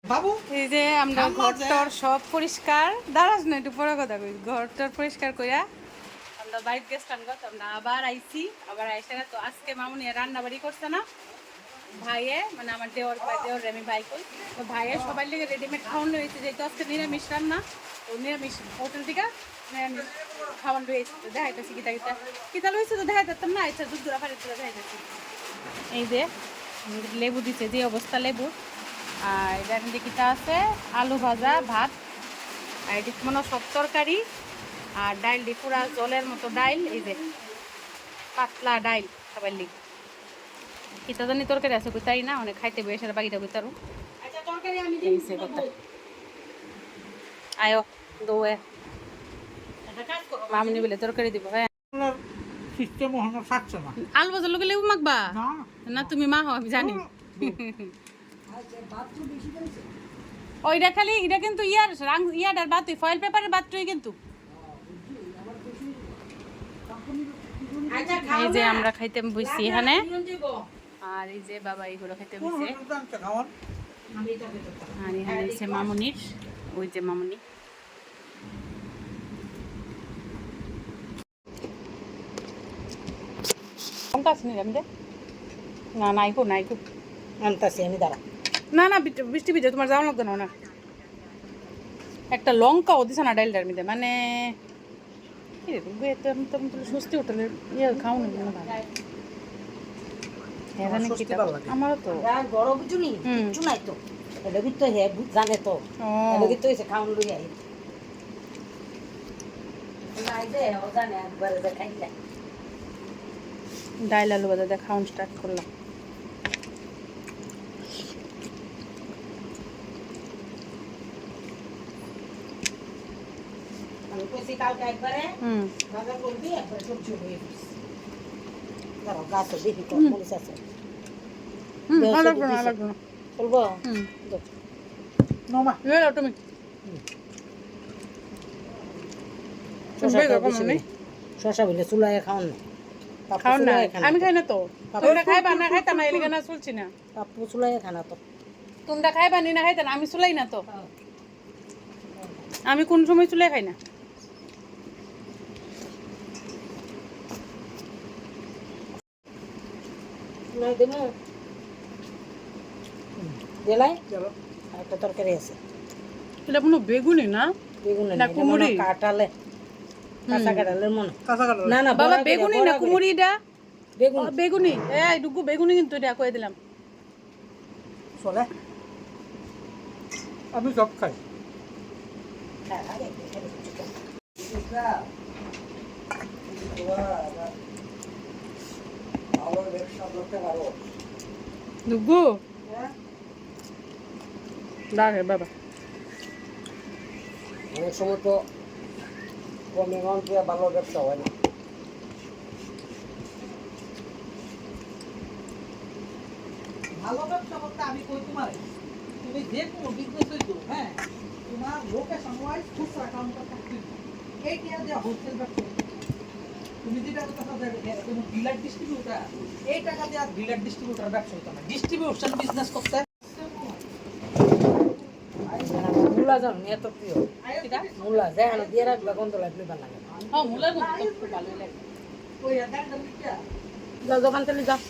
বাবু এই যে আমরা ঘরটার সব পরিষ্কার দাঁড়াস না একটু পরে কথা কই ঘরটার পরিষ্কার কইরা আমরা বাইরে গেছিলাম তো আমরা আবার আইছি আবার আইসে না তো আজকে মামুনি রান্না বাড়ি করছে না ভাইয়ে মানে আমার দেওর আমি ভাই কই তো ভাইয়ের সবাই লেগে রেডিমেড খাওয়ানো হয়েছে যেহেতু আজকে নিরামিষ রান্না তো নিরামিষ হোটেল থেকে নিরামিষ খাওয়ানো হয়েছে তো দেখাইতেছি কিতা লইছে তো দেখাইতাম না ইচ্ছা দুধ দুরা ফাড়ি তুলে দেখাইতেছি এই যে লেবু দিচ্ছে যে অবস্থা লেবু আর এটার মধ্যে কিটা আছে আলু ভাজা ভাত আর এটি মনে সব তরকারি আর ডাইল দি পুরা জলের মতো ডাইল এই যে পাতলা ডাইল সবাই লিখ কিতা জানি তরকারি আছে তাই না অনেক খাইতে বসে বাকিটা কই তারু আয়ো দৌয়ে মামনি বলে তরকারি দিব হ্যাঁ সিস্টেম হনো থাকছে না আলু ভাজা লোকে লেবু মাখবা না তুমি মা হও আমি জানি ওইটা খালি এটা কিন্তু ইয়ার বাত ফয়েল পেপারের বাতই কিন্তু এই যে আমরা খাইতে বসছি এখানে আর এই যে বাবা এইগুলো খাইতে বসছে আর এখানে হচ্ছে মামুনির ওই যে মামুনি লঙ্কা আছে আমি না নাইকো আনতাছি আমি দাঁড়া না না বৃষ্টি ভিজে তোমার যাওয়া লাগতো না একটা লঙ্কাও দিছে না ডাইলটার মধ্যে মানে সস্তি হোটেলের ইয়ে খাও না আমারও তো বড় বুঝুনি কিছু নাই তো এটা তো হে জানে তো এটা তো এসে খাওন লই আই নাই দে ও জানে একবার দেখাইলা ডাইল আলু ভাজা খাওয়ান স্টার্ট করলাম আমি কইছি কালকে একবারে বাজার করবি একবারে সবজি হয়ে গেছে দাঁড়াও গাছ দেখি তো মরিচ আছে লাগবে না বলবো নমা তুমি শশা বলে চুলায় খাওয়ান না খাও না আমি খাই না তো তোমরা খাইবা না খাইতা না এলিগা না চলছি না পাপ্পু চুলায় খানা তো তোমরা খাইবা না খাইতা না আমি চুলাই না তো আমি কোন সময় চুলাই খাই না চুলায় দেবো দিলাই একটা তরকারি আছে এটা কোনো বেগুনি না বেগুন না কুমড়ি কাটালে কাঁচা কাটালের মনে না না বাবা বেগুনি না কুমড়ি এটা বেগুন বেগুনি এই ডুগু বেগুনি কিন্তু এটা কই দিলাম চলে আমি সব খাই ডুগু দাঁড়ে বাবা অনেক সময় তো কমে অঞ্চলে ভালো ব্যবসা হয় না ভালো ব্যবসা করতে আমি কই তোমার তুমি যে কোনো বিজনেস হইতো হ্যাঁ তোমার লোকেশন ওয়াইজ খুচরা কাউন্টার থাকতে এই কি আর হোলসেল ব্যবসা তুমি যেটা কথা যাবে তুমি ডিলার ডিস্ট্রিবিউটর এই টাকা দিয়ে আর ডিলার ডিস্ট্রিবিউটর ব্যবসা হতো না ডিস্ট্রিবিউশন বিজনেস করতে মূলা জানো এত প্রিয় মূলা যেখানে দিয়ে রাখবে গন্ধ লাগলে ভালো লাগে হ্যাঁ মুলার মতো খুব ভালো লাগে ওই দাঁড়া যাও দোকান থেকে যাও